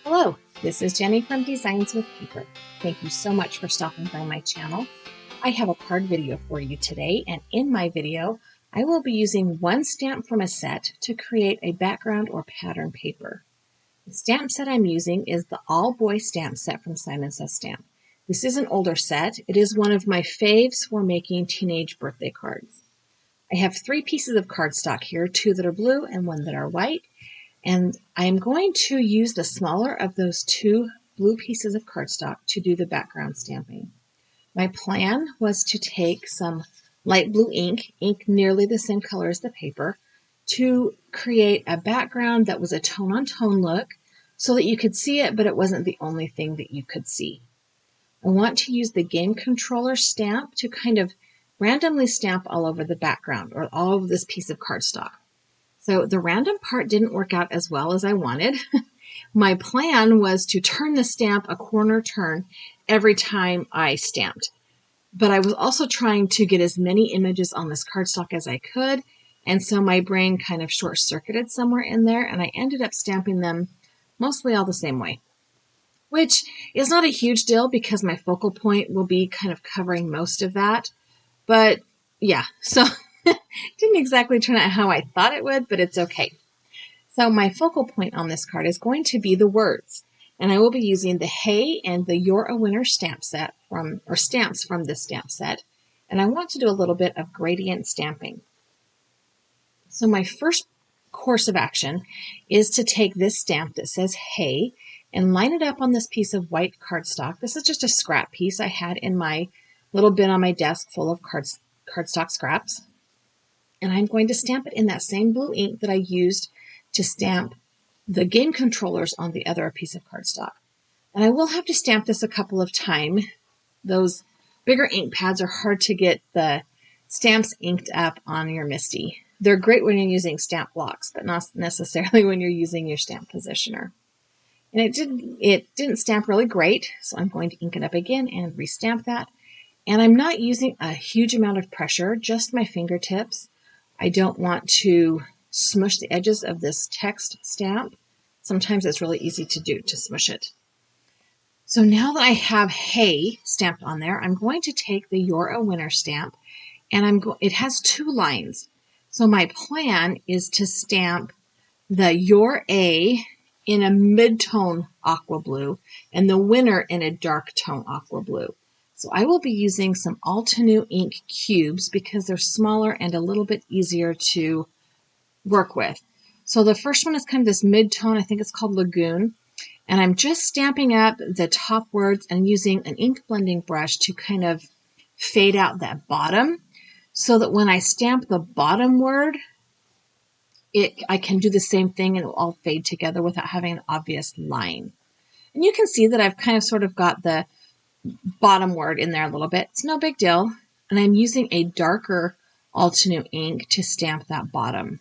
Hello, this is Jenny from Designs with Paper. Thank you so much for stopping by my channel. I have a card video for you today, and in my video, I will be using one stamp from a set to create a background or pattern paper. The stamp set I'm using is the All Boy stamp set from Simon Says Stamp. This is an older set. It is one of my faves for making teenage birthday cards. I have 3 pieces of cardstock here, 2 that are blue and 1 that are white. And I'm going to use the smaller of those 2 blue pieces of cardstock to do the background stamping. My plan was to take some light blue ink nearly the same color as the paper, to create a background that was a tone-on-tone look so that you could see it, but it wasn't the only thing that you could see. I want to use the game controller stamp to kind of randomly stamp all over the background or all over this piece of cardstock. So the random part didn't work out as well as I wanted. My plan was to turn the stamp a corner turn every time I stamped. But I was also trying to get as many images on this cardstock as I could, and so my brain kind of short-circuited somewhere in there, and I ended up stamping them mostly all the same way, which is not a huge deal because my focal point will be kind of covering most of that. But yeah, so didn't exactly turn out how I thought it would, but it's okay. So my focal point on this card is going to be the words, and I will be using the Hey and the You're a Winner stamp set stamps from this stamp set, and I want to do a little bit of gradient stamping. So my first course of action is to take this stamp that says Hey and line it up on this piece of white cardstock. This is just a scrap piece I had in my little bin on my desk full of cardstock scraps. And I'm going to stamp it in that same blue ink that I used to stamp the game controllers on the other piece of cardstock. And I will have to stamp this a couple of times. Those bigger ink pads are hard to get the stamps inked up on your MISTI. They're great when you're using stamp blocks, but not necessarily when you're using your stamp positioner. And it didn't stamp really great, so I'm going to ink it up again and restamp that. And I'm not using a huge amount of pressure, just my fingertips. I don't want to smush the edges of this text stamp. Sometimes it's really easy to do, to smush it. So now that I have Hey stamped on there, I'm going to take the You're a Winner stamp, and it has 2 lines. So my plan is to stamp the You're a in a mid-tone aqua blue and the Winner in a dark tone aqua blue. So I will be using some Altenew ink cubes because they're smaller and a little bit easier to work with. So the first one is kind of this mid-tone, I think it's called Lagoon. And I'm just stamping up the top words and using an ink blending brush to kind of fade out that bottom so that when I stamp the bottom word, I can do the same thing and it will all fade together without having an obvious line. And you can see that I've kind of sort of got the bottom word in there a little bit. It's no big deal. And I'm using a darker Altenew ink to stamp that bottom.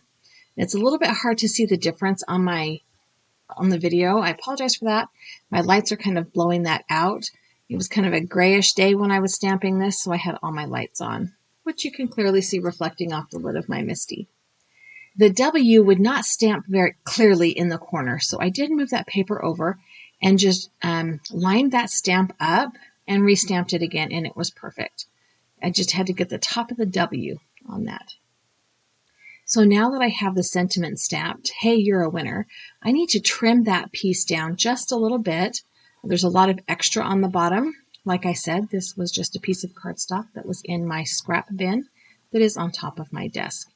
It's a little bit hard to see the difference on the video. I apologize for that. My lights are kind of blowing that out. It was kind of a grayish day when I was stamping this, so I had all my lights on, which you can clearly see reflecting off the lid of my MISTI. The W would not stamp very clearly in the corner, so I did move that paper over and just lined that stamp up and restamped it again, and it was perfect. I just had to get the top of the W on that. So now that I have the sentiment stamped, Hey, you're a winner, I need to trim that piece down just a little bit. There's a lot of extra on the bottom. Like I said, this was just a piece of cardstock that was in my scrap bin that is on top of my desk.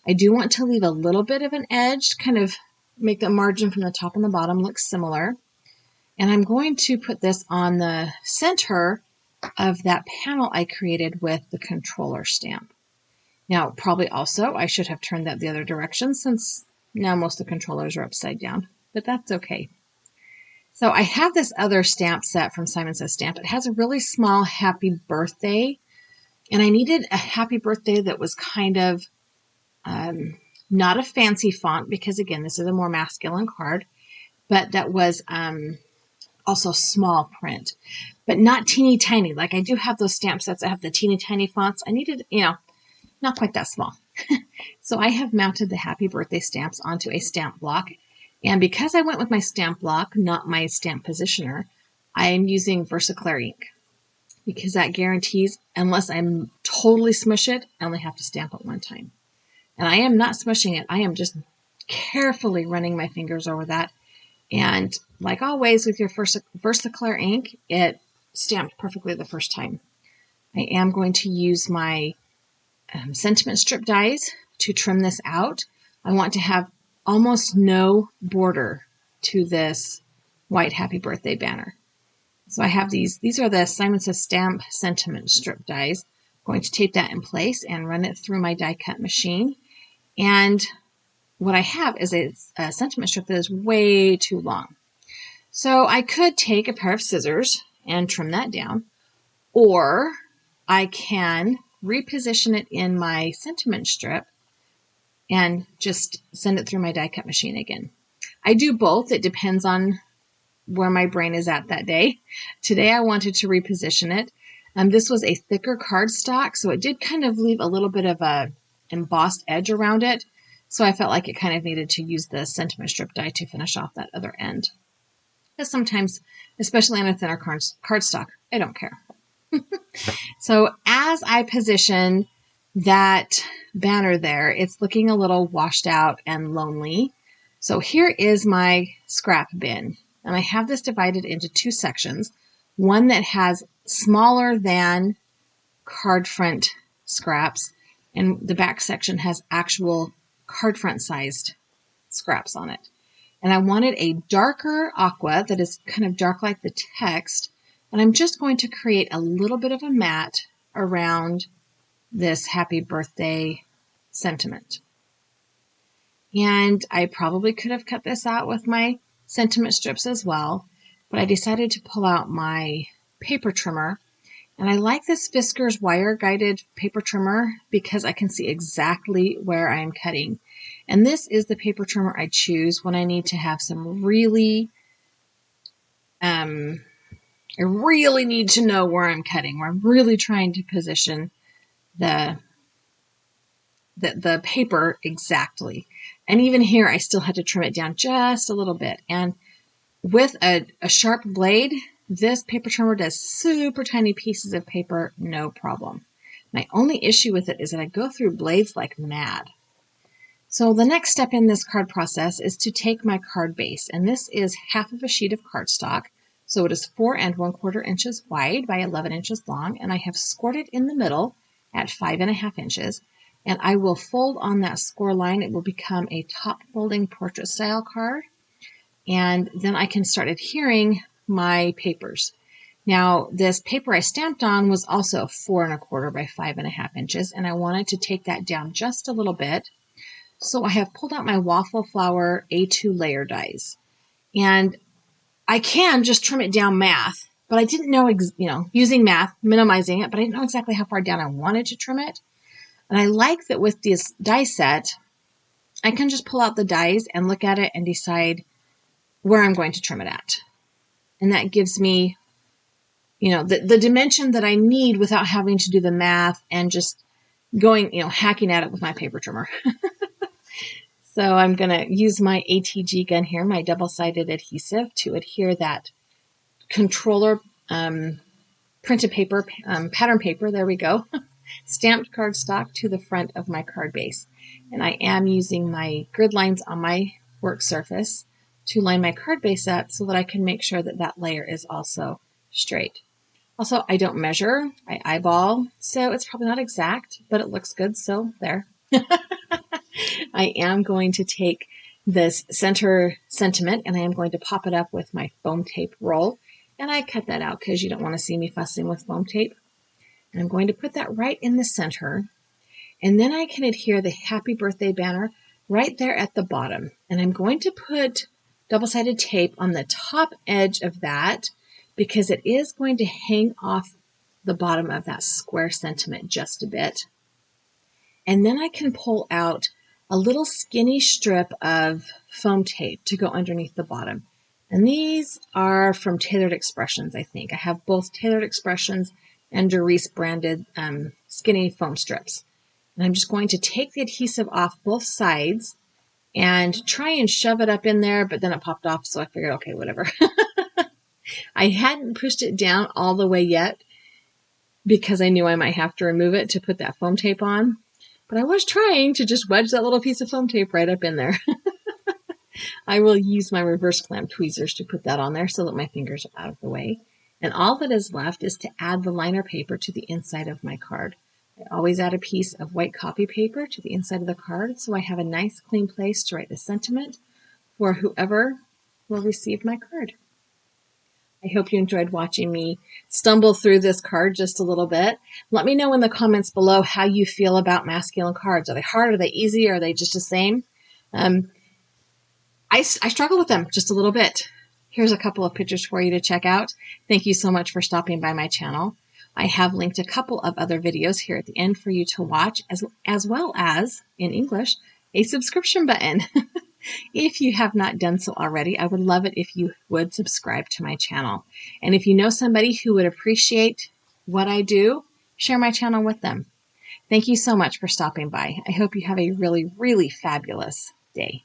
I do want to leave a little bit of an edge, kind of make the margin from the top and the bottom look similar. And I'm going to put this on the center of that panel I created with the controller stamp. Now, probably also, I should have turned that the other direction since now most of the controllers are upside down, but that's okay. So I have this other stamp set from Simon Says Stamp. It has a really small happy birthday, and I needed a happy birthday that was kind of not a fancy font because, again, this is a more masculine card, but that was also small print, but not teeny tiny. Like I do have those stamp sets that have the teeny tiny fonts. I needed, not quite that small. So I have mounted the happy birthday stamps onto a stamp block, And because I went with my stamp block, not my stamp positioner, I am using Versaclear ink because that guarantees, unless I'm totally smush it, I only have to stamp it one time. And I am not smushing it. I am just carefully running my fingers over that. And like always with your Versaclear ink, it stamped perfectly the first time. I am going to use my sentiment strip dies to trim this out. I want to have almost no border to this white happy birthday banner. So I have these are the Simon Says Stamp sentiment strip dies. I'm going to tape that in place and run it through my die cut machine. And what I have is a sentiment strip that is way too long. So I could take a pair of scissors and trim that down, or I can reposition it in my sentiment strip and just send it through my die cut machine again. I do both. It depends on where my brain is at that day. Today I wanted to reposition it. This was a thicker cardstock, so it did kind of leave a little bit of a embossed edge around it. So I felt like it kind of needed to use the sentiment strip die to finish off that other end. Because sometimes, especially on a thinner cardstock, I don't care. So as I position that banner there, it's looking a little washed out and lonely. So here is my scrap bin. And I have this divided into two sections. One that has smaller than card front scraps, and the back section has actual card front sized scraps on it. And I wanted a darker aqua that is kind of dark like the text. And I'm just going to create a little bit of a mat around this happy birthday sentiment. And I probably could have cut this out with my sentiment strips as well, but I decided to pull out my paper trimmer. And I like this Fiskars wire guided paper trimmer because I can see exactly where I am cutting. And this is the paper trimmer I choose when I need to have some really, I really need to know where I'm cutting, where I'm really trying to position the paper exactly. And even here, I still had to trim it down just a little bit. And with a sharp blade, this paper trimmer does super tiny pieces of paper, no problem. My only issue with it is that I go through blades like mad. So the next step in this card process is to take my card base, and this is half of a sheet of cardstock. So it is 4 1/4 inches wide by 11 inches long, and I have scored it in the middle at 5 1/2 inches. And I will fold on that score line. It will become a top folding portrait style card. And then I can start adhering my papers. Now, this paper I stamped on was also 4 1/4 by 5 1/2 inches, and I wanted to take that down just a little bit. So I have pulled out my waffle flower A2 layer dies. And I can just trim it down math, but I didn't know, using math, minimizing it, but I didn't know exactly how far down I wanted to trim it. And I like that with this die set, I can just pull out the dies and look at it and decide where I'm going to trim it at. And that gives me, the dimension that I need without having to do the math and just going, hacking at it with my paper trimmer. So I'm going to use my ATG gun here, my double-sided adhesive, to adhere that controller printed paper, pattern paper, there we go, stamped cardstock to the front of my card base. And I am using my grid lines on my work surface to line my card base up so that I can make sure that that layer is also straight. Also, I don't measure, I eyeball, so it's probably not exact, but it looks good, so there. I am going to take this center sentiment and I am going to pop it up with my foam tape roll. And I cut that out because you don't want to see me fussing with foam tape. And I'm going to put that right in the center. And then I can adhere the happy birthday banner right there at the bottom. And I'm going to put double-sided tape on the top edge of that because it is going to hang off the bottom of that square sentiment just a bit. And then I can pull out a little skinny strip of foam tape to go underneath the bottom. And these are from Tailored Expressions, I think. I have both Tailored Expressions and Doris branded skinny foam strips. And I'm just going to take the adhesive off both sides and try and shove it up in there, but then it popped off, so I figured, okay, whatever. I hadn't pushed it down all the way yet because I knew I might have to remove it to put that foam tape on, but I was trying to just wedge that little piece of foam tape right up in there. I will use my reverse clamp tweezers to put that on there so that my fingers are out of the way. And all that is left is to add the liner paper to the inside of my card. I always add a piece of white copy paper to the inside of the card so I have a nice clean place to write the sentiment for whoever will receive my card. I hope you enjoyed watching me stumble through this card just a little bit. Let me know in the comments below how you feel about masculine cards. Are they hard? Are they easy? Are they just the same? I struggle with them just a little bit. Here's a couple of pictures for you to check out. Thank you so much for stopping by my channel. I have linked a couple of other videos here at the end for you to watch, as well as, in English, a subscription button. If you have not done so already, I would love it if you would subscribe to my channel. And if you know somebody who would appreciate what I do, share my channel with them. Thank you so much for stopping by. I hope you have a really, really fabulous day.